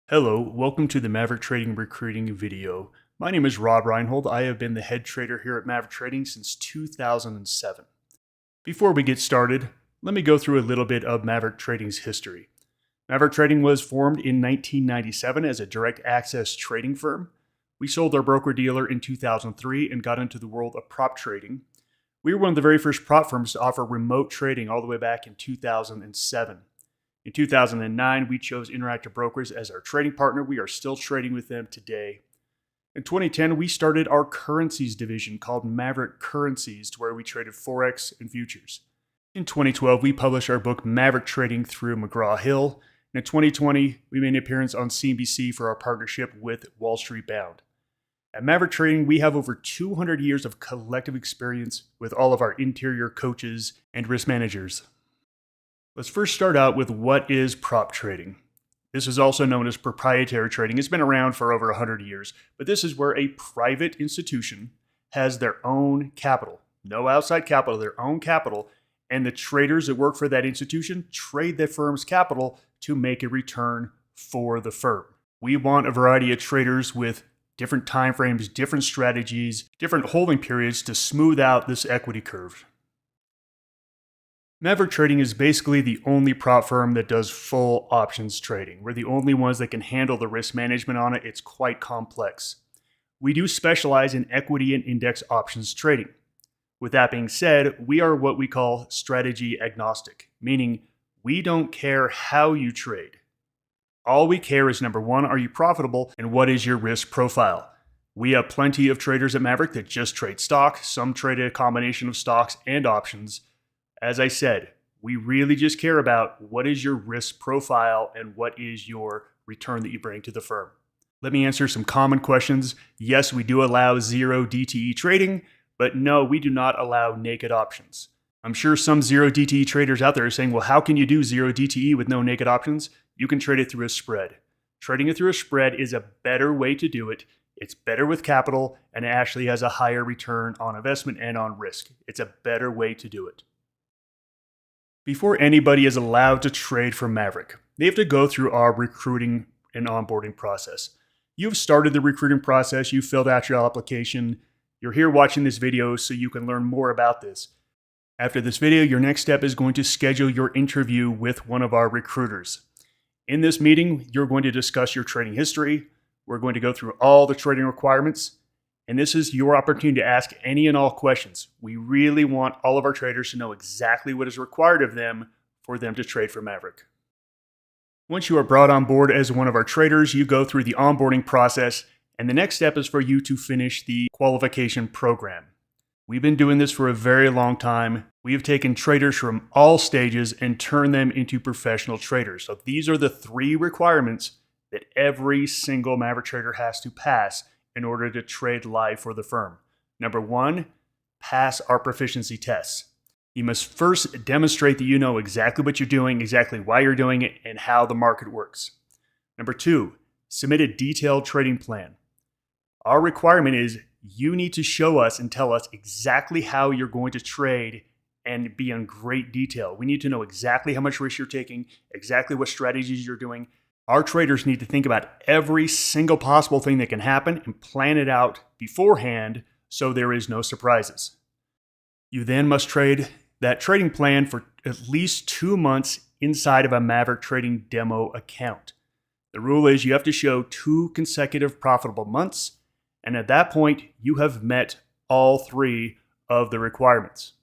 Hello, welcome to the Maverick Trading recruiting video. My name is Rob Reinhold. I have been the head trader here at Maverick Trading since 2007. Before we get started, let me go through a little bit of Maverick Trading's history. Maverick Trading was formed in 1997 as a direct access trading firm. We sold our broker-dealer in 2003 and got into the world of prop trading. We were one of the very first prop firms to offer remote trading all the way back in 2007. In 2009, we chose Interactive Brokers as our trading partner. We are still trading with them today. In 2010, we started our currencies division called Maverick Currencies, to where we traded Forex and futures. In 2012, we published our book Maverick Trading through McGraw-Hill. And in 2020, we made an appearance on CNBC for our partnership with Wall Street Bound. At Maverick Trading, we have over 200 years of collective experience with all of our interior coaches and risk managers. Let's first start out with what is prop trading. This is also known as proprietary trading. It's been around for over 100 years, but this is where a private institution has their own capital, no outside capital, their own capital, and the traders that work for that institution trade the firm's capital to make a return for the firm. We want a variety of traders with different timeframes, different strategies, different holding periods to smooth out this equity curve. Maverick Trading is basically the only prop firm that does full options trading. We're the only ones that can handle the risk management on it. It's quite complex. We do specialize in equity and index options trading. With that being said, we are what we call strategy agnostic, meaning we don't care how you trade. All we care is, number one, are you profitable, and what is your risk profile? We have plenty of traders at Maverick that just trade stock. Some trade a combination of stocks and options. As I said, we really just care about what is your risk profile and what is your return that you bring to the firm. Let me answer some common questions. Yes, we do allow zero DTE trading, but no, we do not allow naked options. I'm sure some zero DTE traders out there are saying, well, how can you do zero DTE with no naked options? You can trade it through a spread. Trading it through a spread is a better way to do it. It's better with capital, and it actually has a higher return on investment and on risk. It's a better way to do it. Before anybody is allowed to trade from Maverick, they have to go through our recruiting and onboarding process. You've started the recruiting process, you filled out your application, you're here watching this video so you can learn more about this. After this video, your next step is going to schedule your interview with one of our recruiters. In this meeting, you're going to discuss your trading history. We're going to go through all the trading requirements. And this is your opportunity to ask any and all questions. We really want all of our traders to know exactly what is required of them for them to trade for Maverick. Once you are brought on board as one of our traders, you go through the onboarding process, and the next step is for you to finish the qualification program. We've been doing this for a very long time. We have taken traders from all stages and turned them into professional traders. So these are the 3 requirements that every single Maverick trader has to pass in order to trade live for the firm. Number 1, pass our proficiency tests. You must first demonstrate that you know exactly what you're doing, exactly why you're doing it, and how the market works. Number 2, submit a detailed trading plan. Our requirement is you need to show us and tell us exactly how you're going to trade and be in great detail. We need to know exactly how much risk you're taking, exactly what strategies you're doing. Our traders need to think about every single possible thing that can happen and plan it out beforehand so there is no surprises. You then must trade that trading plan for at least 2 months inside of a Maverick Trading demo account. The rule is you have to show 2 consecutive profitable months, and at that point, you have met all 3 of the requirements.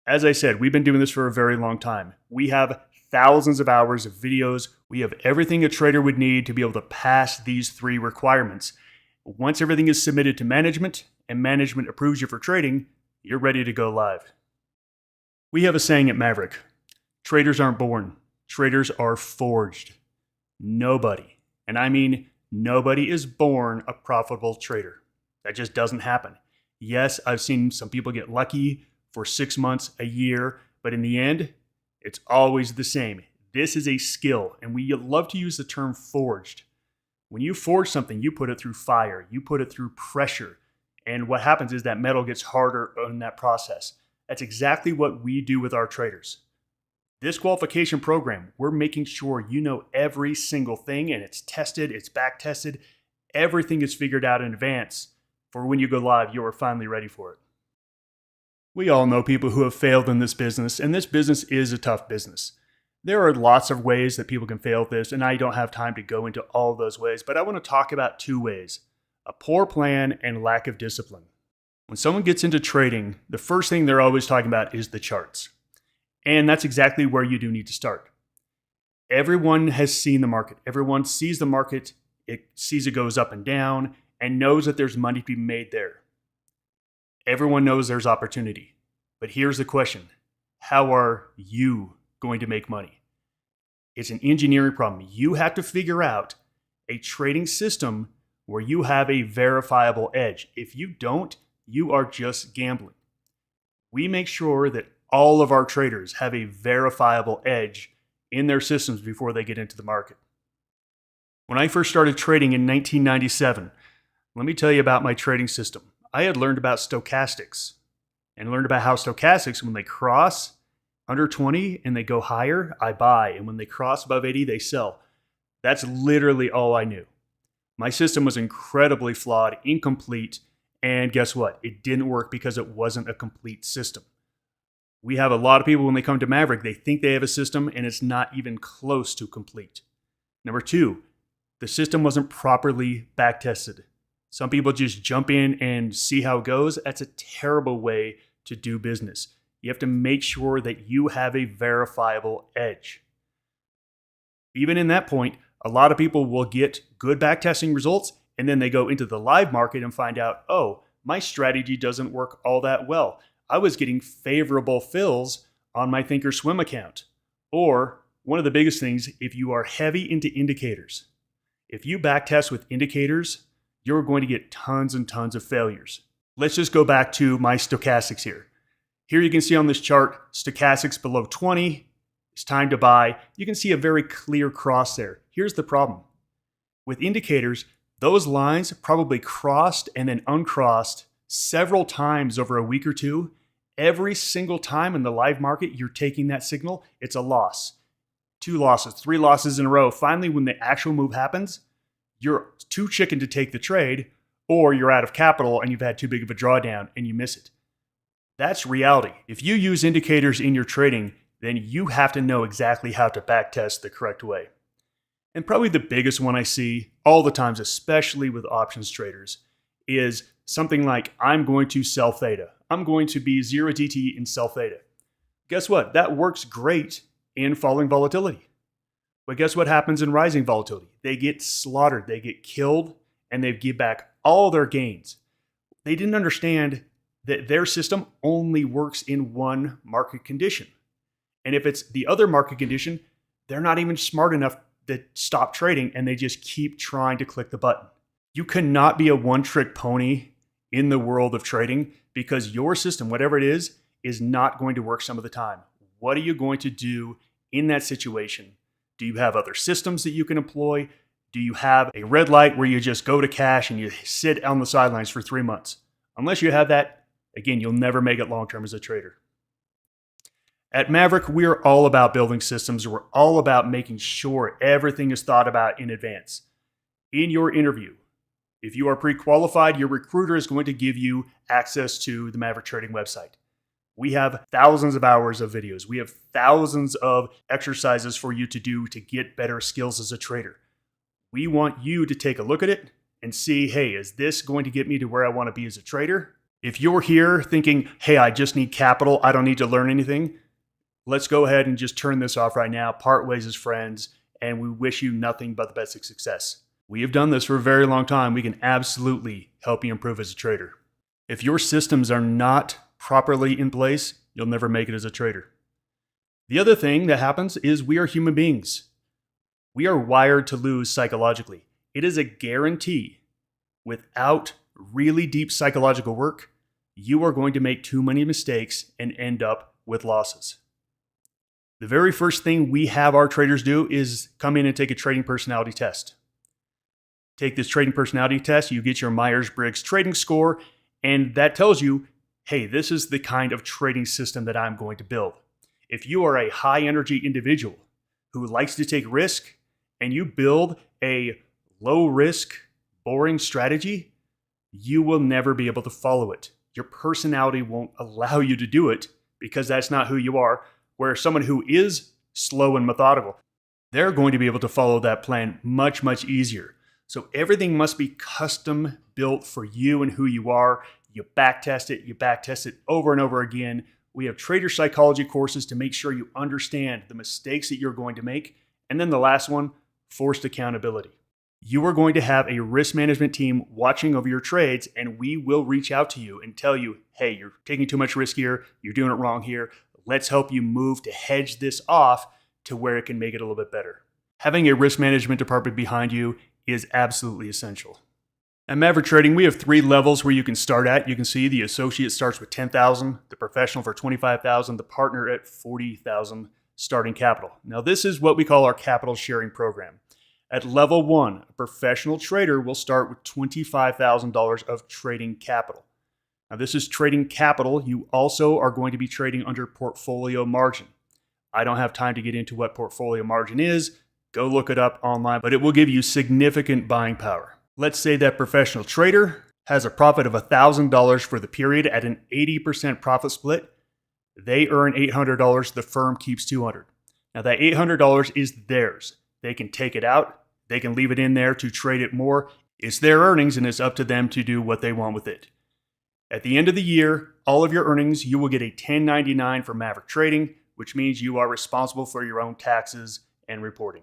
As I said, we've been doing this for a very long time. We have thousands of hours of videos. We have everything a trader would need to be able to pass these 3 requirements. Once everything is submitted to management and management approves you for trading, you're ready to go live. We have a saying at Maverick: traders aren't born, traders are forged. Nobody, and I mean nobody, is born a profitable trader. That just doesn't happen. Yes, I've seen some people get lucky for 6 months, a year, but in the end, it's always the same. This is a skill, and we love to use the term forged. When you forge something, you put it through fire, you put it through pressure, and what happens is that metal gets harder in that process. That's exactly what we do with our traders. This qualification program, we're making sure you know every single thing and it's tested, it's back tested. Everything is figured out in advance for when you go live, you are finally ready for it. We all know people who have failed in this business, and this business is a tough business. There are lots of ways that people can fail at this, and I don't have time to go into all of those ways, but I want to talk about two ways: a poor plan and lack of discipline. When someone gets into trading, the first thing they're always talking about is the charts. And that's exactly where you do need to start. Everyone has seen the market. Everyone sees the market, it sees it goes up and down, and knows that there's money to be made there. Everyone knows there's opportunity. But here's the question: how are you going to make money? It's an engineering problem. You have to figure out a trading system where you have a verifiable edge. If you don't, you are just gambling. We make sure that all of our traders have a verifiable edge in their systems before they get into the market. When I first started trading in 1997, let me tell you about my trading system. I had learned about stochastics and learned about how stochastics, when they cross under 20 and they go higher, I buy. And when they cross above 80, they sell. That's literally all I knew. My system was incredibly flawed, incomplete, and guess what? It didn't work because it wasn't a complete system. We have a lot of people, when they come to Maverick, they think they have a system and it's not even close to complete. Number two, the system wasn't properly back tested. Some people just jump in and see how it goes. That's a terrible way to do business. You have to make sure that you have a verifiable edge. Even in that point, a lot of people will get good back testing results and then they go into the live market and find out, oh, my strategy doesn't work all that well. I was getting favorable fills on my Thinkorswim account. Or one of the biggest things, if you are heavy into indicators, if you backtest with indicators, you're going to get tons and tons of failures. Let's just go back to my stochastics here. Here you can see on this chart, stochastics below 20, it's time to buy. You can see a very clear cross there. Here's the problem. With indicators, those lines probably crossed and then uncrossed several times over a week or two. Every single time in the live market you're taking that signal, it's a loss. 2 losses, 3 losses in a row. Finally, when the actual move happens, you're too chicken to take the trade, or you're out of capital and you've had too big of a drawdown and you miss it. That's reality. If you use indicators in your trading, then you have to know exactly how to backtest the correct way. And probably the biggest one I see all the times, especially with options traders, is something like, I'm going to sell theta. I'm going to be 0 DT and sell theta. Guess what? That works great in falling volatility. But guess what happens in rising volatility? They get slaughtered, they get killed, and they give back all their gains. They didn't understand that their system only works in one market condition. And if it's the other market condition, they're not even smart enough to stop trading and they just keep trying to click the button. You cannot be a one-trick pony in the world of trading because your system, whatever it is not going to work some of the time. What are you going to do in that situation? Do you have other systems that you can employ? Do you have a red light where you just go to cash and you sit on the sidelines for 3 months? Unless you have that, again, you'll never make it long-term as a trader. At Maverick, we're all about building systems. We're all about making sure everything is thought about in advance. In your interview, if you are pre-qualified, your recruiter is going to give you access to the Maverick Trading website. We have thousands of hours of videos. We have thousands of exercises for you to do to get better skills as a trader. We want you to take a look at it and see, hey, is this going to get me to where I want to be as a trader? If you're here thinking, hey, I just need capital, I don't need to learn anything, let's go ahead and just turn this off right now, part ways as friends, and we wish you nothing but the best of success. We have done this for a very long time. We can absolutely help you improve as a trader. If your systems are not properly in place, you'll never make it as a trader. The other thing that happens is we are human beings. We are wired to lose psychologically. It is a guarantee. Without really deep psychological work, you are going to make too many mistakes and end up with losses. The very first thing we have our traders do is come in and take a trading personality test. Take this trading personality test, you get your Myers-Briggs trading score, and that tells you, hey, this is the kind of trading system that I'm going to build. If you are a high energy individual who likes to take risk and you build a low risk, boring strategy, you will never be able to follow it. Your personality won't allow you to do it because that's not who you are. Where someone who is slow and methodical, they're going to be able to follow that plan much, much easier. So everything must be custom built for you and who you are. You backtest it over and over again. We have trader psychology courses to make sure you understand the mistakes that you're going to make. And then the last one, forced accountability. You are going to have a risk management team watching over your trades, and we will reach out to you and tell you, hey, you're taking too much risk here. You're doing it wrong here. Let's help you move to hedge this off to where it can make it a little bit better. Having a risk management department behind you is absolutely essential. At Maverick Trading, we have 3 levels where you can start at. You can see the associate starts with $10,000, the professional for $25,000, the partner at $40,000 starting capital. Now, this is what we call our capital sharing program. At level 1, a professional trader will start with $25,000 of trading capital. Now, this is trading capital. You also are going to be trading under portfolio margin. I don't have time to get into what portfolio margin is. Go look it up online, but it will give you significant buying power. Let's say that professional trader has a profit of $1,000 for the period at an 80% profit split. They earn $800. The firm keeps $200. Now, that $800 is theirs. They can take it out. They can leave it in there to trade it more. It's their earnings, and it's up to them to do what they want with it. At the end of the year, all of your earnings, you will get a 1099 for Maverick Trading, which means you are responsible for your own taxes and reporting.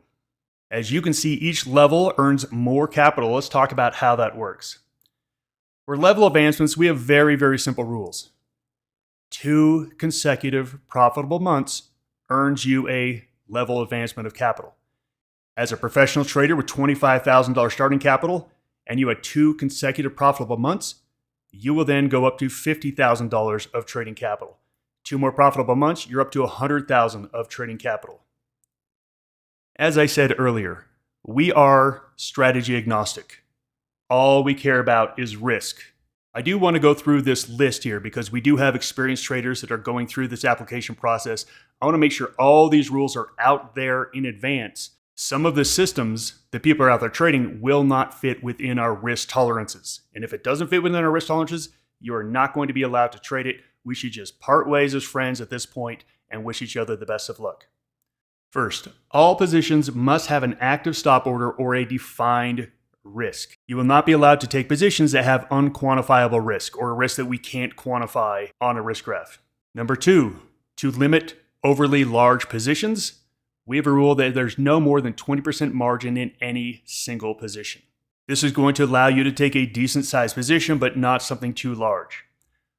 As you can see, each level earns more capital. Let's talk about how that works. For level advancements, we have very, very simple rules. 2 consecutive profitable months earns you a level advancement of capital. As a professional trader with $25,000 starting capital, and you had 2 consecutive profitable months, you will then go up to $50,000 of trading capital. 2 more profitable months, you're up to $100,000 of trading capital. As I said earlier, we are strategy agnostic. All we care about is risk. I do want to go through this list here because we do have experienced traders that are going through this application process. I want to make sure all these rules are out there in advance. Some of the systems that people are out there trading will not fit within our risk tolerances. And if it doesn't fit within our risk tolerances, you are not going to be allowed to trade it. We should just part ways as friends at this point and wish each other the best of luck. First, all positions must have an active stop order or a defined risk. You will not be allowed to take positions that have unquantifiable risk or a risk that we can't quantify on a risk graph. Number 2, to limit overly large positions, we have a rule that there's no more than 20% margin in any single position. This is going to allow you to take a decent sized position, but not something too large.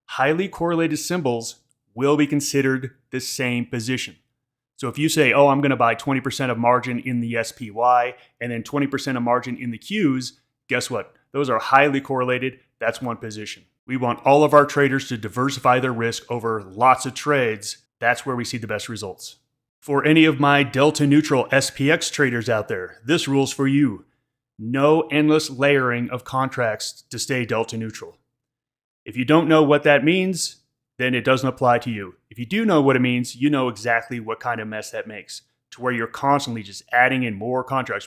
Highly correlated symbols will be considered the same position. So if you say, oh, I'm going to buy 20% of margin in the SPY and then 20% of margin in the Qs, guess what? Those are highly correlated. That's one position. We want all of our traders to diversify their risk over lots of trades. That's where we see the best results. For any of my delta neutral SPX traders out there, this rule's for you. No endless layering of contracts to stay delta neutral. If you don't know what that means, then it doesn't apply to you. If you do know what it means, you know exactly what kind of mess that makes, to where you're constantly just adding in more contracts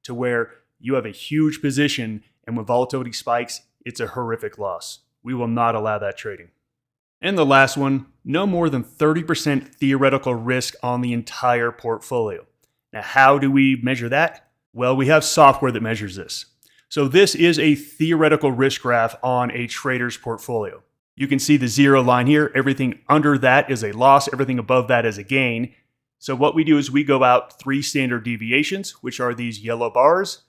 to where you have a huge position, and when volatility spikes, it's a horrific loss. We will not allow that trading. And the last one, no more than 30% theoretical risk on the entire portfolio. Now, how do we measure that? Well, we have software that measures this. So this is a theoretical risk graph on a trader's portfolio. You can see the 0 line here. Everything under that is a loss. Everything above that is a gain. So what we do is we go out 3 standard deviations, which are these yellow bars,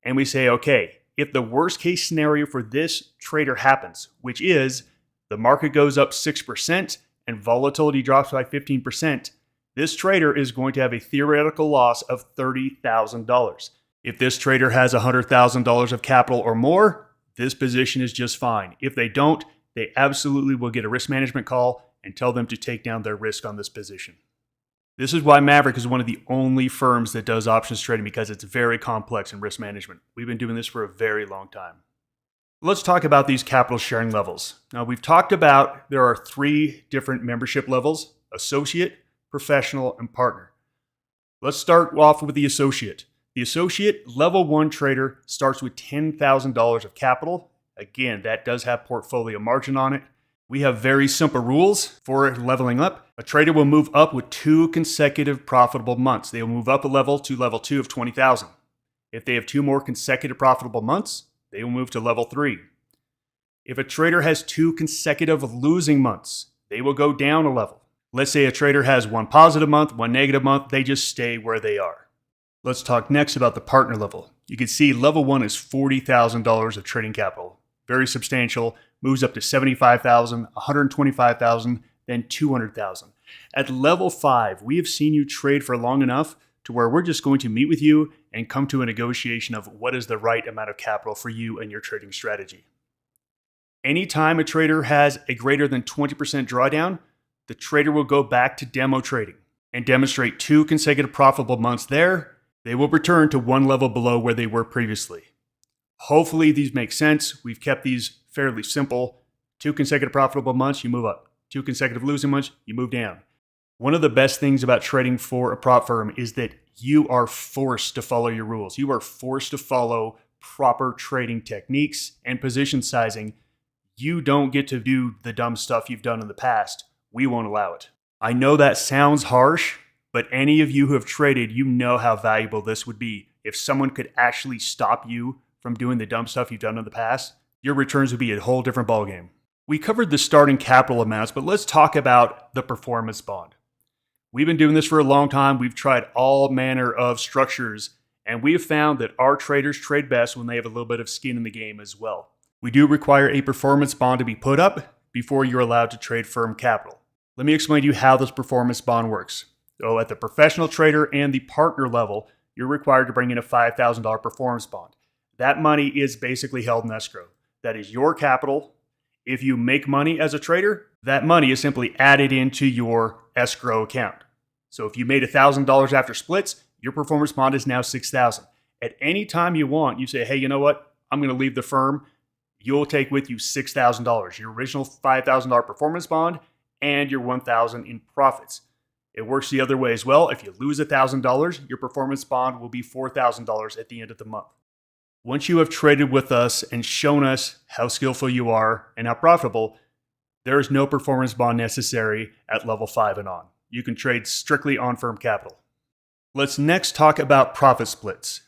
and we say, okay, if the worst case scenario for this trader happens, which is the market goes up 6% and volatility drops by 15%, this trader is going to have a theoretical loss of $30,000. If this trader has $100,000 of capital or more, this position is just fine. If they don't, they absolutely will get a risk management call and tell them to take down their risk on this position. This is why Maverick is one of the only firms that does options trading, because it's very complex in risk management. We've been doing this for a very long time. Let's talk about these capital sharing levels. Now, we've talked about there are 3 different membership levels: associate, professional, and partner. Let's start off with the associate. The associate level 1 trader starts with $10,000 of capital. Again, that does have portfolio margin on it. We have very simple rules for leveling up. A trader will move up with 2 consecutive profitable months. They will move up a level to level 2 of 20,000. If they have 2 more consecutive profitable months, they will move to level 3. If a trader has 2 consecutive losing months, they will go down a level. Let's say a trader has 1 positive month, 1 negative month, they just stay where they are. Let's talk next about the partner level. You can see level 1 is $40,000 of trading capital. Very substantial, moves up to $75,000, $125,000, then $200,000. At level 5, we have seen you trade for long enough to where we're just going to meet with you and come to a negotiation of what is the right amount of capital for you and your trading strategy. Anytime a trader has a greater than 20% drawdown, the trader will go back to demo trading and demonstrate 2 consecutive profitable months there. They will return to 1 level below where they were previously. Hopefully these make sense. We've kept these fairly simple. 2 consecutive profitable months, you move up. 2 consecutive losing months, you move down. One of the best things about trading for a prop firm is that you are forced to follow your rules. You are forced to follow proper trading techniques and position sizing. You don't get to do the dumb stuff you've done in the past. We won't allow it. I know that sounds harsh, but any of you who have traded, you know how valuable this would be. If someone could actually stop you from doing the dumb stuff you've done in the past, your returns would be a whole different ballgame. We covered the starting capital amounts, but let's talk about the performance bond. We've been doing this for a long time. We've tried all manner of structures, and we have found that our traders trade best when they have a little bit of skin in the game as well. We do require a performance bond to be put up before you're allowed to trade firm capital. Let me explain to you how this performance bond works. So at the professional trader and the partner level, you're required to bring in a $5,000 performance bond. That money is basically held in escrow. That is your capital. If you make money as a trader, that money is simply added into your escrow account. So if you made $1,000 after splits, your performance bond is now $6,000. At any time you want, you say, hey, you know what? I'm going to leave the firm. You'll take with you $6,000, your original $5,000 performance bond and your $1,000 in profits. It works the other way as well. If you lose $1,000, your performance bond will be $4,000 at the end of the month. Once you have traded with us and shown us how skillful you are and how profitable, there is no performance bond necessary at level 5 and on. You can trade strictly on firm capital. Let's next talk about profit splits.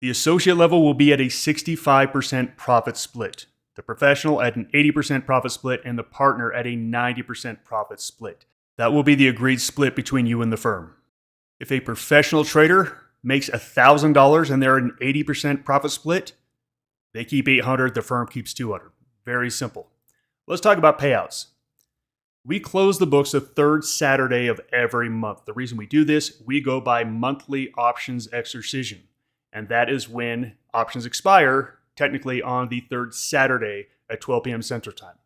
The associate level will be at a 65% profit split, the professional at an 80% profit split, and the partner at a 90% profit split. That will be the agreed split between you and the firm. If a professional trader makes $1,000 and they're at an 80% profit split, they keep $800, the firm keeps $200. Very simple. Let's talk about payouts. We close the books the 3rd Saturday of every month. The reason we do this, we go by monthly options exercision. And that is when options expire, technically on the 3rd Saturday at 12 p.m. Central Time.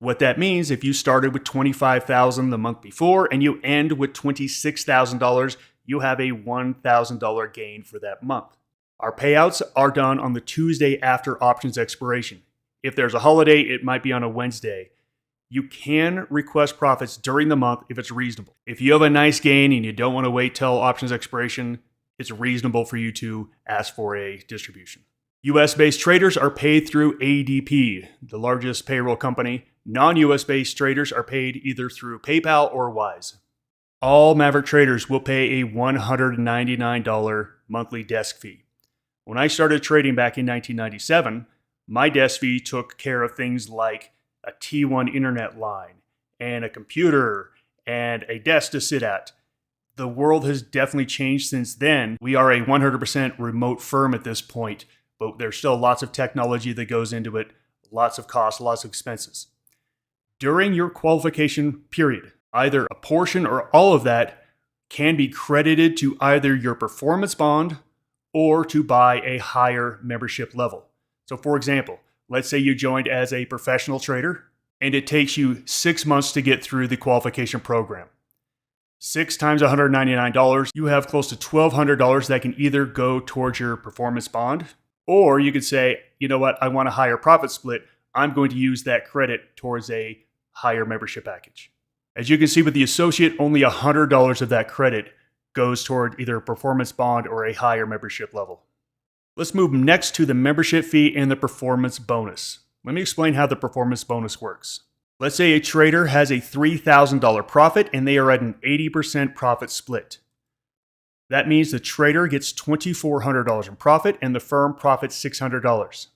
What that means, if you started with $25,000 the month before and you end with $26,000, you have a $1,000 gain for that month. Our payouts are done on the Tuesday after options expiration. If there's a holiday, it might be on a Wednesday. You can request profits during the month if it's reasonable. If you have a nice gain and you don't want to wait till options expiration, it's reasonable for you to ask for a distribution. US-based traders are paid through ADP, the largest payroll company. Non-US based traders are paid either through PayPal or Wise. All Maverick traders will pay a $199 monthly desk fee. When I started trading back in 1997, my desk fee took care of things like a T1 internet line and a computer and a desk to sit at. The world has definitely changed since then. We are a 100% remote firm at this point, but there's still lots of technology that goes into it, lots of costs, lots of expenses. During your qualification period, either a portion or all of that can be credited to either your performance bond or to buy a higher membership level. So for example, let's say you joined as a professional trader and it takes you 6 months to get through the qualification program. 6 times $199, you have close to $1,200 that can either go towards your performance bond, or you could say, you know what, I want a higher profit split. I'm going to use that credit towards a higher membership package. As you can see with the associate, only $100 of that credit goes toward either a performance bond or a higher membership level. Let's move next to the membership fee and the performance bonus. Let me explain how the performance bonus works. Let's say a trader has a $3,000 profit and they are at an 80% profit split. That means the trader gets $2,400 in profit and the firm profits $600.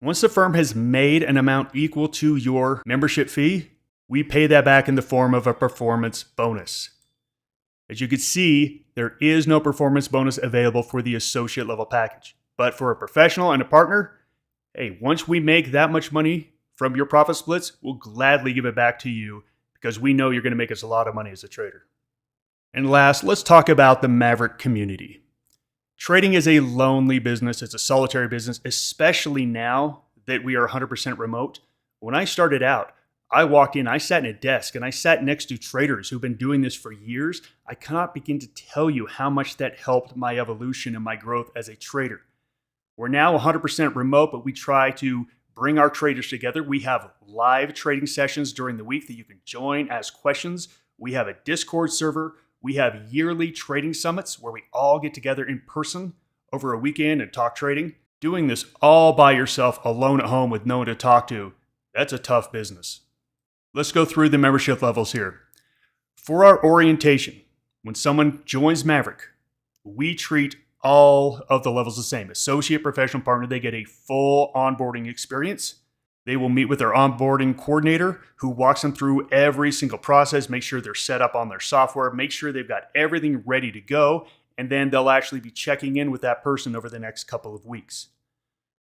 Once the firm has made an amount equal to your membership fee, we pay that back in the form of a performance bonus. As you can see, there is no performance bonus available for the associate level package. But for a professional and a partner, hey, once we make that much money from your profit splits, we'll gladly give it back to you because we know you're going to make us a lot of money as a trader. And last, let's talk about the Maverick community. Trading is a lonely business. It's a solitary business, especially now that we are 100% remote. When I started out, I walked in, I sat in a desk, and I sat next to traders who've been doing this for years. I cannot begin to tell you how much that helped my evolution and my growth as a trader. We're now 100% remote, but we try to bring our traders together. We have live trading sessions during the week that you can join, ask questions. We have a Discord server. We have yearly trading summits where we all get together in person over a weekend and talk trading. Doing this all by yourself, alone at home with no one to talk to, that's a tough business. Let's go through the membership levels here. For our orientation, when someone joins Maverick, we treat all of the levels the same. Associate, professional, partner, they get a full onboarding experience. They will meet with their onboarding coordinator who walks them through every single process, make sure they're set up on their software, make sure they've got everything ready to go, and then they'll actually be checking in with that person over the next couple of weeks.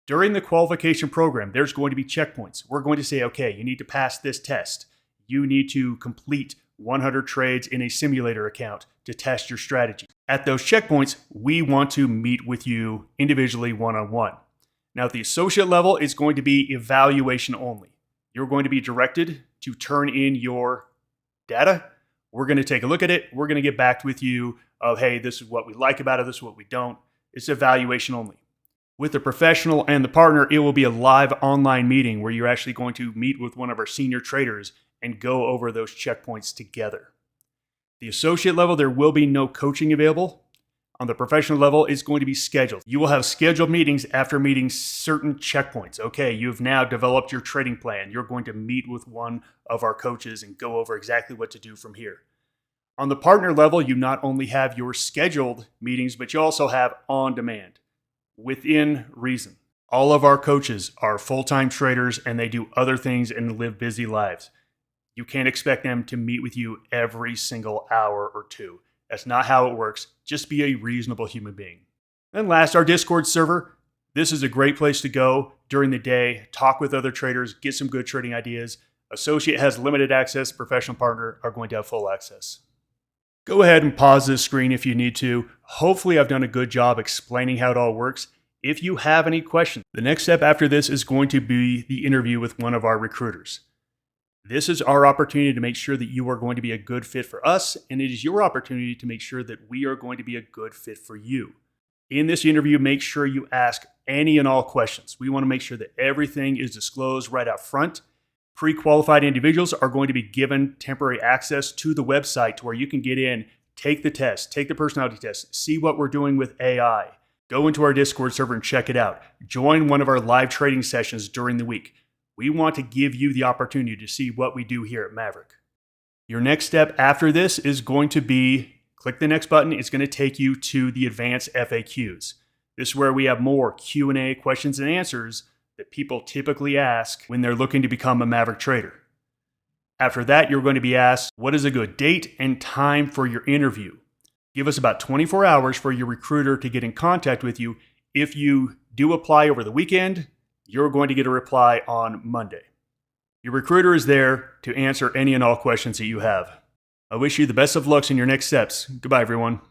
During the qualification program, there's going to be checkpoints. We're going to say, okay, you need to pass this test. You need to complete 100 trades in a simulator account to test your strategy. At those checkpoints, we want to meet with you individually one-on-one. Now, at the associate level, it's going to be evaluation only. You're going to be directed to turn in your data. We're going to take a look at it. We're going to get back with you of, hey, this is what we like about it. This is what we don't. It's evaluation only. With the professional and the partner, it will be a live online meeting where you're actually going to meet with one of our senior traders and go over those checkpoints together. The associate level, there will be no coaching available. On the professional level, it's going to be scheduled. You will have scheduled meetings after meeting certain checkpoints. Okay, you've now developed your trading plan. You're going to meet with one of our coaches and go over exactly what to do from here. On the partner level, you not only have your scheduled meetings, but you also have on demand, within reason. All of our coaches are full-time traders and they do other things and live busy lives. You can't expect them to meet with you every single hour or two. That's not how it works. Just be a reasonable human being. And last, our Discord server. This is a great place to go during the day, talk with other traders, get some good trading ideas. Associate has limited access, professional partner are going to have full access. Go ahead and pause this screen if you need to. Hopefully I've done a good job explaining how it all works. If you have any questions, the next step after this is going to be the interview with one of our recruiters. This is our opportunity to make sure that you are going to be a good fit for us, and it is your opportunity to make sure that we are going to be a good fit for you. In this interview, make sure you ask any and all questions. We want to make sure that everything is disclosed right up front. Pre-qualified individuals are going to be given temporary access to the website to where you can get in, take the test, take the personality test, see what we're doing with AI. Go into our Discord server and check it out. Join one of our live trading sessions during the week. We want to give you the opportunity to see what we do here at Maverick. Your next step after this is going to be, click the next button. It's going to take you to the advanced FAQs. This is where we have more Q&A questions and answers that people typically ask when they're looking to become a Maverick trader. After that, you're going to be asked, what is a good date and time for your interview? Give us about 24 hours for your recruiter to get in contact with you. If you do apply over the weekend, you're going to get a reply on Monday. Your recruiter is there to answer any and all questions that you have. I wish you the best of lucks in your next steps. Goodbye, everyone.